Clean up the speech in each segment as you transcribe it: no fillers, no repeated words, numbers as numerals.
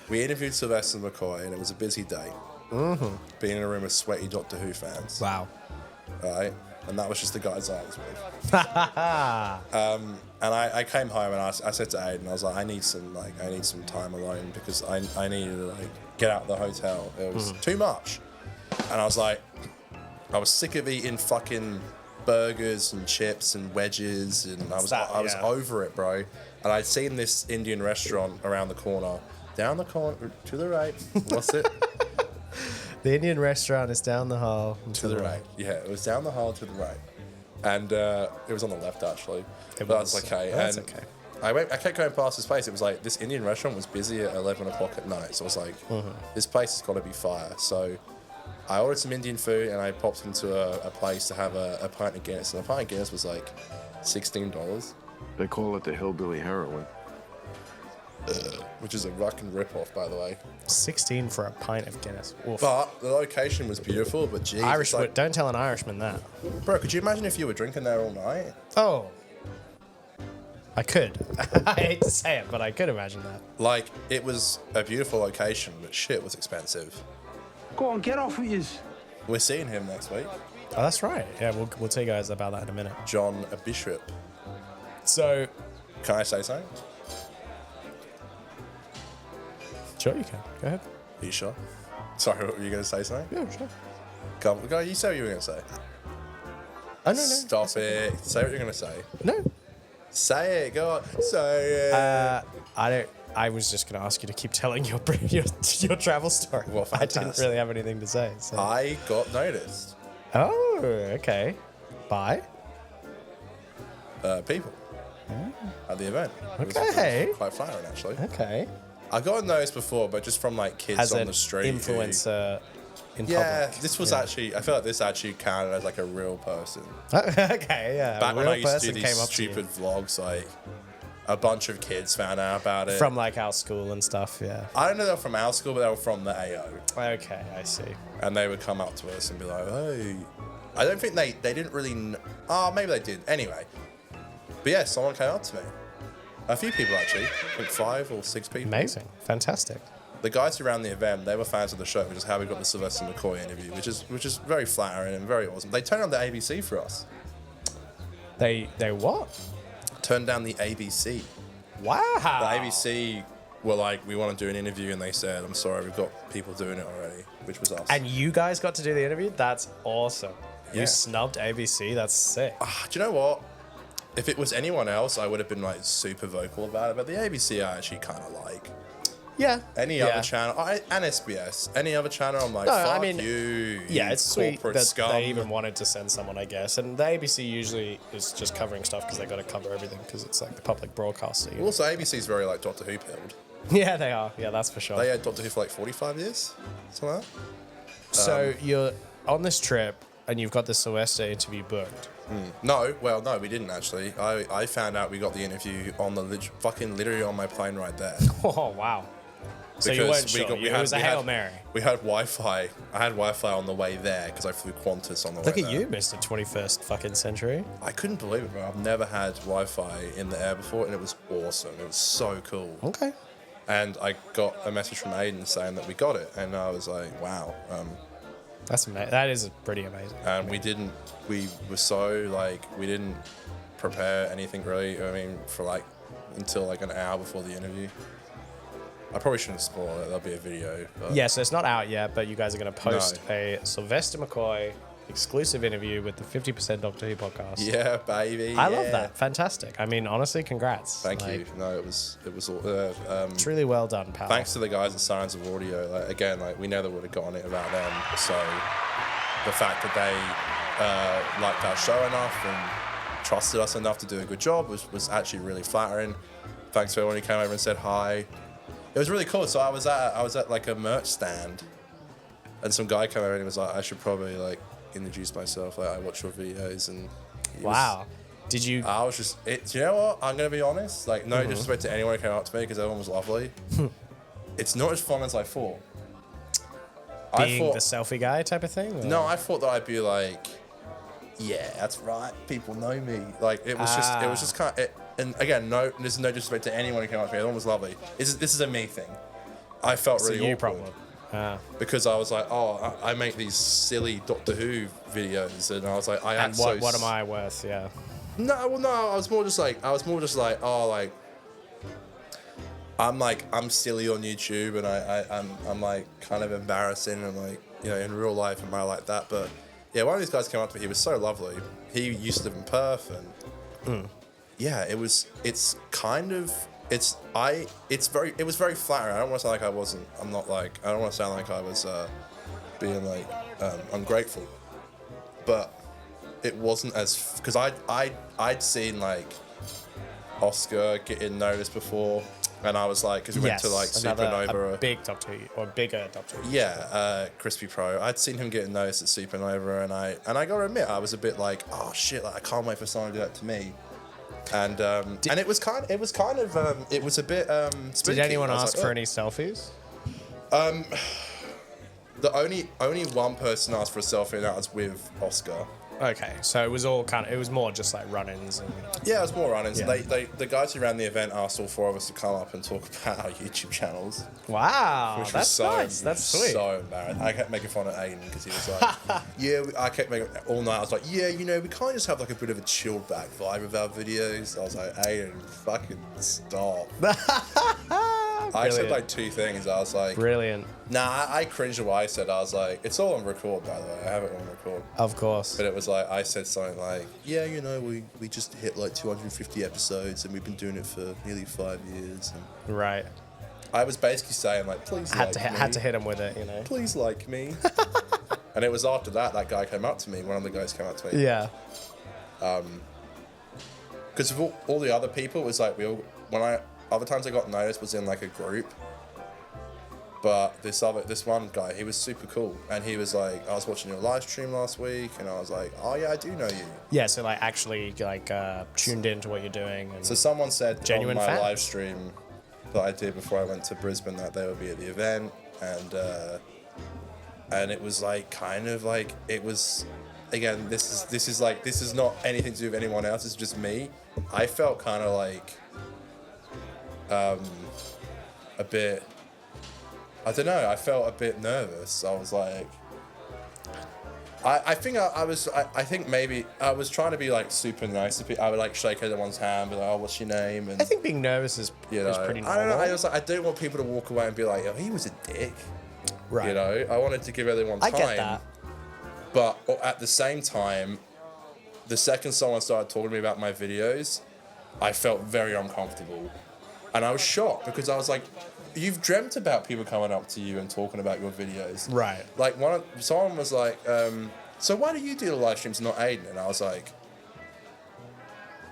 We interviewed Sylvester McCoy, and it was a busy day. Mm-hmm. Being in a room of sweaty Doctor Who fans. Wow. Right? And that was just the guys I was with. And I came home and I said to Aiden, I was like, I need some time alone because I needed to get out of the hotel. It was too much. And I was like, I was sick of eating fucking burgers and chips and wedges, and I was over it, bro. And I'd seen this Indian restaurant around the corner, down the corner, to the right. What's it? The Indian restaurant is down the hall. To the right. Yeah, it was down the hall to the right. And it was on the left, actually. But that's okay. That's okay. I kept going past this place. It was like, this Indian restaurant was busy at 11 o'clock at night. So I was like, this place has got to be fire. So I ordered some Indian food and I popped into a place to have a pint of Guinness. And a pint of Guinness was like $16. They call it the hillbilly heroin. Which is a fucking rip-off, by the way. 16 for a pint of Guinness. Oof. But the location was beautiful, but geez. Irish, don't tell an Irishman that. Bro, could you imagine if you were drinking there all night? Oh. I could. I hate to say it, but I could imagine that. Like, it was a beautiful location, but shit was expensive. Go on, get off with yous. We're seeing him next week. Oh, that's right. Yeah, we'll tell you guys about that in a minute. John Bishop. So... Can I say something? Sure, you can. Go ahead. Are you sure? Sorry, what were you going to say something? Yeah, sure. Go, you say what you were going to say. Oh, no. Stop it. Say what you're going to say. No. Say it. Go on. Say it. I was just going to ask you to keep telling your travel story. Well, fantastic. I didn't really have anything to say. So. I got noticed. Oh, okay. By? People. At the event. Okay. It was quite flattering, actually. Okay. I got noticed before, but just from kids As on an the street. influencer in yeah, public. this was actually, I feel like this actually counted as a real person. Okay, yeah. Back a when real I used to person do came these up to you. stupid vlogs, a bunch of kids found out about it. From our school and stuff, yeah. I don't know they were from our school, but they were from the AO. Okay, I see. And they would come up to us and be like, hey. I don't think they didn't really, maybe they did. Anyway. But yeah, someone came up to me. A few people, actually. I think 5 or 6 people. Amazing. Fantastic. The guys who ran the event, they were fans of the show, which is how we got the Sylvester McCoy interview, which is very flattering and very awesome. They turned on the ABC for us. They what? Turned down the ABC. Wow. The ABC were like, we want to do an interview, and they said, I'm sorry, we've got people doing it already, which was us. And you guys got to do the interview? That's awesome. Yeah. You snubbed ABC? That's sick. Do you know what? If it was anyone else, I would have been super vocal about it, but the ABC I actually kind of like. Yeah. Any other channel, and SBS, any other channel, I'm like, No, fuck I mean, you. Yeah, it's sweet corporate that scum. they even wanted to send someone, I guess. And the ABC usually is just covering stuff because they got to cover everything because it's the public broadcaster. You know? Also, ABC's very Doctor Who pilled. Yeah, they are. Yeah, that's for sure. They had Doctor Who for 45 years, something like that. So you're on this trip and you've got the Sylvester interview booked. No, we didn't actually. I found out we got the interview on the literally on my plane right there. Oh, wow. So you weren't sure. It was a Hail Mary. We had Wi-Fi. I had Wi-Fi on the way there because I flew Qantas on the way Look there. at you, Mr. 21st fucking century. I couldn't believe it, bro. I've never had Wi-Fi in the air before, and it was awesome. It was so cool. Okay. And I got a message from Aiden saying that we got it, and I was like, wow. That's amazing. That is pretty amazing. And we were so, we didn't prepare anything really, for until an hour before the interview. I probably shouldn't spoil it, there'll be a video. But Yeah, so it's not out yet, but you guys are going to post a Sylvester McCoy exclusive interview with the 50% Doctor Who podcast. Yeah, baby. I love that. Fantastic. Honestly, congrats. Thank you. No, it was It's really well done, pal. thanks to the guys at Science of Audio. We never would have gotten it without them. So the fact that they liked our show enough and trusted us enough to do a good job was actually really flattering. Thanks to everyone who came over and said hi. It was really cool. So I was at a merch stand, and some guy came over and he was like, I should probably introduce myself. I watch your videos, and Wow. Did you? I was just. Do you know what? I'm gonna be honest. No disrespect to anyone who came up to me because everyone was lovely. It's not as fun as I thought. Being the selfie guy type of thing? Or? No, I thought that I'd be yeah, that's right. People know me. It was just kind of. And again, there's no disrespect to anyone who came up to me. Everyone was lovely. This is a me thing. I felt It's really a you awkward. problem. Because I was like, oh, I make these silly Doctor Who videos, and I was like, I And act what so am I worth? Yeah. No, well, no. I was more just like, oh, like, I'm silly on YouTube, and I'm like kind of embarrassing, and like, you know, in real life, am I like that? But yeah, one of these guys came up to me. He was so lovely. He used to live in Perth, and yeah, it was very flattering. I don't want to sound like I wasn't. I don't want to sound like I was being like ungrateful, but it wasn't as because I'd seen like Oscar getting noticed before, and I was like, because we went to like Supernova, a big Doctor Who, or bigger Doctor Who. yeah, Crispy Pro. I'd seen him getting noticed at Supernova, and I gotta admit, I was a bit like, oh shit, like I can't wait for someone to do that to me. And it was a bit spooky. Did anyone ask like, for oh. any selfies? The only one person asked for a selfie, and that was with Oscar. Okay, so it was all it was more just like run-ins and. Yeah, it was more run-ins. Yeah. The guys who ran the event asked all four of us to come up and talk about our YouTube channels. Wow, Which was that's so, nice. That's sweet. So embarrassing. I kept making fun of Aiden because he was like, yeah, I kept making all night. I was like, yeah, you know, we can't just have like a bit of a chilled back vibe with our videos. I was like, Aiden, fucking stop. I said like two things. I was like, Brilliant. nah, I cringed at what I said. I was like, it's all on record, by the way. I have it on record. Of course. But it was like, I said something like, yeah, you know, we just hit like 250 episodes and we've been doing it for nearly 5 years. And Right. I was basically saying like, please Had like to me. to hit him with it, you know. Please like me. And it was after that guy came up to me. One of the guys came up to me. Yeah. Because of all the other people, it was like other times I got noticed was in like a group. But this one guy, he was super cool, and he was like, I was watching your live stream last week, and I was like, oh yeah, I do know you. Yeah, so like actually like tuned into what you're doing. And So someone said Genuine on my fan. live stream that I did before I went to Brisbane that they would be at the event, and it was like kind of like it was. Again, this is not anything to do with anyone else. It's just me. I felt kind of like a bit. I don't know. I felt a bit nervous. I was like, I think maybe I was trying to be like super nice to people. I would like shake everyone's hand, be like, oh, what's your name? And I think being nervous is pretty normal. I don't know. I was like, I don't want people to walk away and be like, oh, he was a dick. Right. You know, I wanted to give everyone time. I get that. But at the same time, the second someone started talking to me about my videos, I felt very uncomfortable. And I was shocked because I was like, you've dreamt about people coming up to you and talking about your videos. Right. Like someone was like, so why do you do the live streams, not Aiden? And I was like,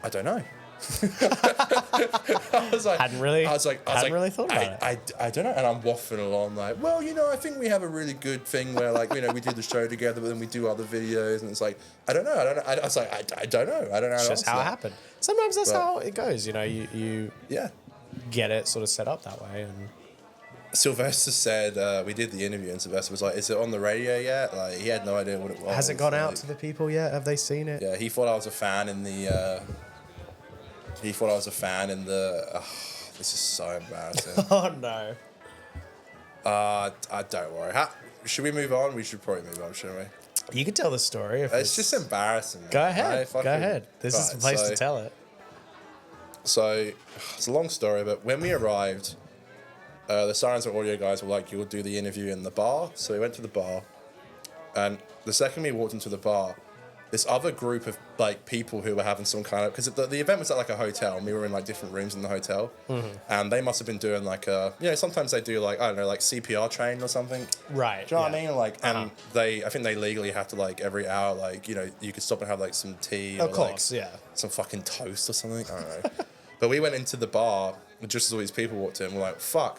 I don't know. I was like, Hadn't really thought about it. I don't know, and I'm waffling along like, well, you know, I think we have a really good thing where like, you know, we do the show together, but then we do other videos, and it's like, I don't know. I was like, I don't know. I don't know. It's just how it happened. Sometimes that's how it goes. You know, you Yeah. get it sort of set up that way. And Sylvester said we did the interview, and Sylvester was like, "Is it on the radio yet?" Like he had no idea what it was. has it gone out like, to the people yet? Have they seen it? Yeah, he thought I was a fan in the. He thought I was a fan in the. This is so embarrassing. Oh no. Don't worry. Should we move on? We should probably move on, shouldn't we? You can tell the story. If It's just embarrassing. Man. Go ahead. Go ahead. This is the place to tell it. So, it's a long story, but when we arrived, the Sirens and Audio guys were like, you'll do the interview in the bar. So we went to the bar, and the second we walked into the bar, this other group of like people who were having some kind of, because the event was at like a hotel, and we were in like different rooms in the hotel, and they must have been doing like sometimes they do like, I don't know, like CPR training or something. Right. Do you know what I mean? Like, and I think they legally have to like every hour, like, you know, you could stop and have like some tea. Of or, course, like, yeah. some fucking toast or something. I don't know. But we went into the bar, and just as all these people walked in, we're like, fuck.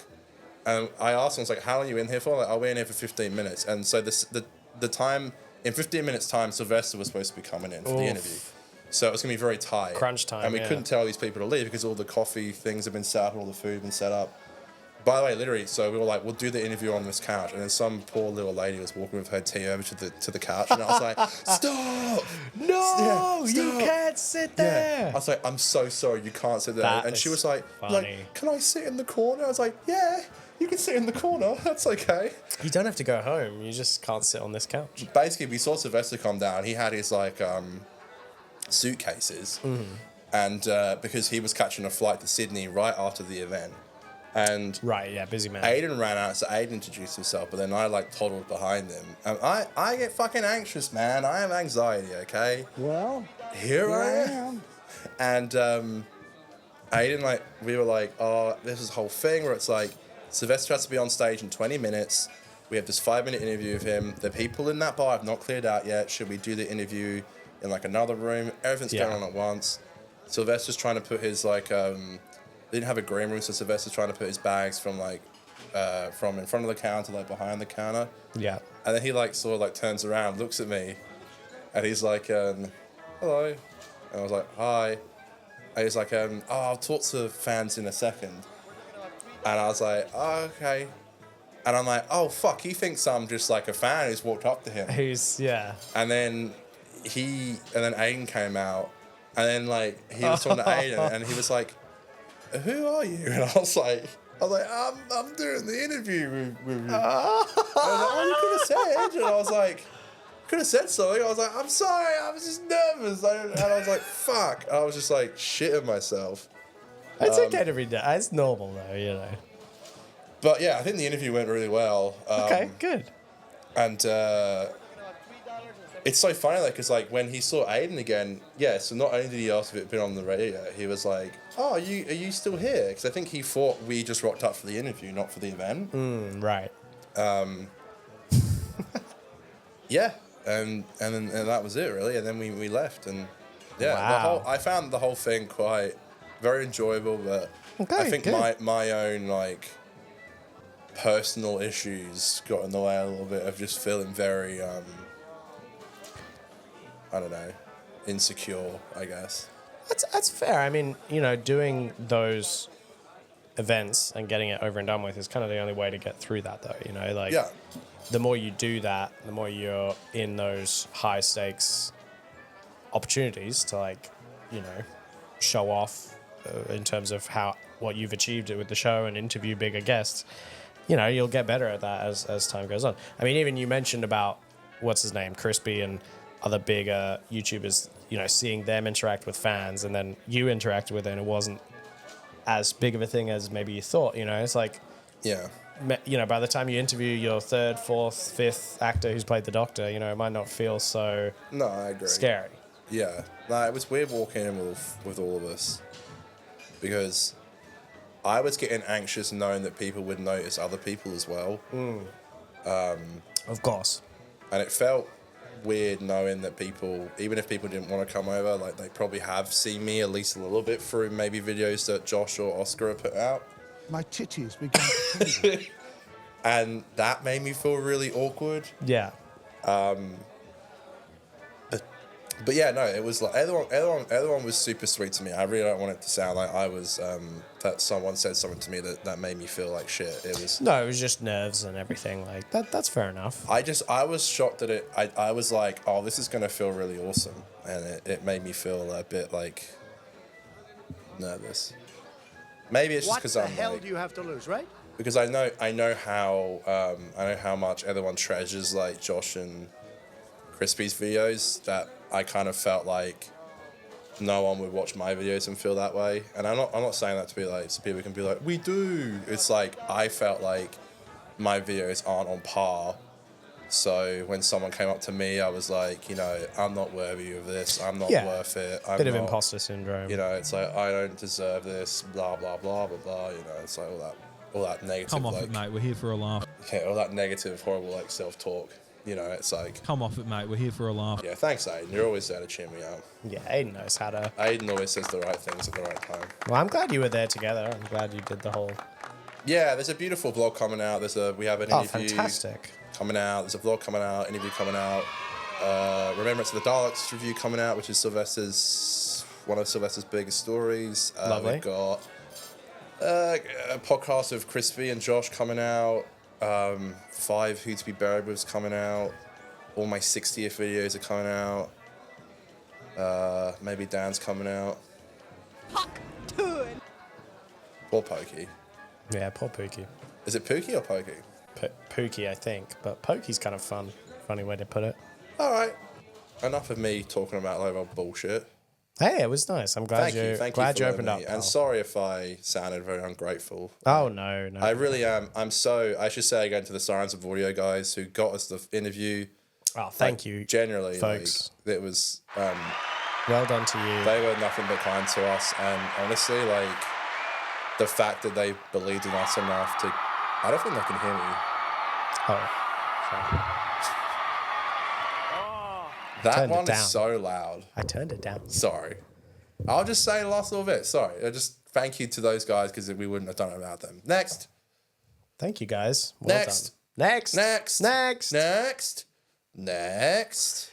And I asked them, I was like, how long are you in here for? Like, we're in here for 15 minutes. And so the time, in 15 minutes time, Sylvester was supposed to be coming in for the interview. So it was going to be very tight. Crunch time, And we yeah. couldn't tell these people to leave because all the coffee things have been set up, all the food been set up. By the way, literally, so we were like, we'll do the interview on this couch. And then some poor little lady was walking with her tea over to the couch. And I was like, stop! No, you stop. can't sit there. I was like, I'm so sorry, you can't sit there. That and she is was like, funny. can I sit in the corner? I was like, yeah. You can sit in the corner. That's okay. You don't have to go home. You just can't sit on this couch. Basically, we saw Sylvester come down. He had his like suitcases, and because he was catching a flight to Sydney right after the event, and Right, yeah, busy man. Aiden ran out, so Aiden introduced himself, but then I like toddled behind him. And I get fucking anxious, man. I have anxiety. Okay. Well, Here I am. And Aiden, like, we were like, oh, there's this whole thing where it's like, Sylvester has to be on stage in 20 minutes. We have this 5-minute interview of him. The people in that bar have not cleared out yet. Should we do the interview in, like, another room? Everything's going on at once. Sylvester's trying to put his, like, they didn't have a green room, so Sylvester's trying to put his bags from, like, from in front of the counter, like, behind the counter. Yeah. And then he, like, sort of, like, turns around, looks at me, and he's like, hello. And I was like, hi. And he's like, I'll talk to fans in a second. And I was like, oh, okay. And I'm like, oh, fuck, he thinks I'm just like a fan who's walked up to him. Yeah. And then Aiden came out, and then, like, he was talking to Aiden, and he was like, who are you? And I was like, I'm doing the interview with you. And I was like, oh, you could have said. And I was like, could have said something. I was like, I'm sorry, I was just nervous. And I was like, fuck. I was just like shitting myself. It's okay to read that. It's normal though, you know. But yeah, I think the interview went really well. Okay, good. And it's so funny, like, because like when he saw Aiden again, yeah. So not only did he ask if it had been on the radio, he was like, "Oh, are you still here?" Because I think he thought we just rocked up for the interview, not for the event. Right. Yeah, and that was it really. And then we left, and yeah, Wow. I found the whole thing quite very enjoyable. But Okay, I think good. my own like personal issues got in the way a little bit of just feeling very I don't know, insecure, I guess. That's fair. I mean, you know, doing those events and getting it over and done with is kind of the only way to get through that, though. You know, like Yeah. the more you do that, the more you're in those high stakes opportunities to, like, you know, show off in terms of what you've achieved with the show and interview bigger guests. You know, you'll get better at that as time goes on. I mean, even you mentioned about what's his name, Crispy, and other bigger YouTubers, you know, seeing them interact with fans, and then you interacted with it and it wasn't as big of a thing as maybe you thought. You know, it's like, Yeah. you know, by the time you interview your third, fourth, fifth actor who's played the Doctor, you know, it might not feel so No, I agree. scary. Yeah. No, it was weird walking in with all of us because I was getting anxious knowing that people would notice other people as well. Of course. And it felt weird knowing that people, even if people didn't want to come over, like they probably have seen me at least a little bit through maybe videos that Josh or Oscar have put out. My titties began to tingle. And that made me feel really awkward. Yeah. But yeah, no, it was like everyone was super sweet to me. I really don't want it to sound like I was that someone said something to me that made me feel like shit. It was No, it was just nerves and everything. Like that's fair enough. I was shocked that I was like, oh, this is gonna feel really awesome, and it made me feel a bit like nervous. Maybe it's just because I'm like, do you have to lose, right? because I know how much everyone treasures like Josh and Crispy's videos, that I kind of felt like no one would watch my videos and feel that way. And I'm not saying that to be like so people can be like, we do. It's like I felt like my videos aren't on par. So when someone came up to me, I was like, you know, I'm not worthy of this. I'm not worth it. I'm Bit of not, imposter syndrome. You know, it's like I don't deserve this. Blah blah blah blah blah. You know, it's like all that negative. Come off like, it, mate. We're here for a laugh. yeah, all that negative, horrible like self-talk. You know, it's like, Come off it, mate. We're here for a laugh. yeah, thanks, Aiden. You're always there to cheer me up. Yeah, Aiden knows how to. Aiden always says the right things at the right time. Well, I'm glad you were there together. I'm glad you did the whole. Yeah, there's a beautiful vlog coming out. We have an Oh, interview fantastic! coming out. There's a vlog coming out, interview coming out. Remembrance of the Daleks review coming out, which is one of Sylvester's biggest stories. Lovely. We've got a podcast of Crispy and Josh coming out. 5 Who to Be Buried With's coming out. All my 60th videos are coming out. Maybe Dan's coming out. Or Pokey. Yeah, poor Pookie. Is it Pookie or Pokey? Pookie, I think, but Pokey's kind of fun. Funny way to put it. All right. Enough of me talking about low old bullshit. Hey, it was nice. I'm glad Thank you glad for you letting opened me. up. Pal. And sorry if I sounded very ungrateful. Oh no. I really am. I should say again to the Science of Audio guys who got us the interview. Oh, thank you. Generally, folks. like, it was. Well done to you. They were nothing but kind to us, and honestly, like the fact that they believed in us enough to. I don't think they can hear me. Oh, sorry. That one down. is so loud. I turned it down. Sorry. I'll just say the last little bit. Sorry. I just thank you to those guys because we wouldn't have done it without them. Next. Thank you, guys. Well Next. done. Next. Next. Next. Next. Next.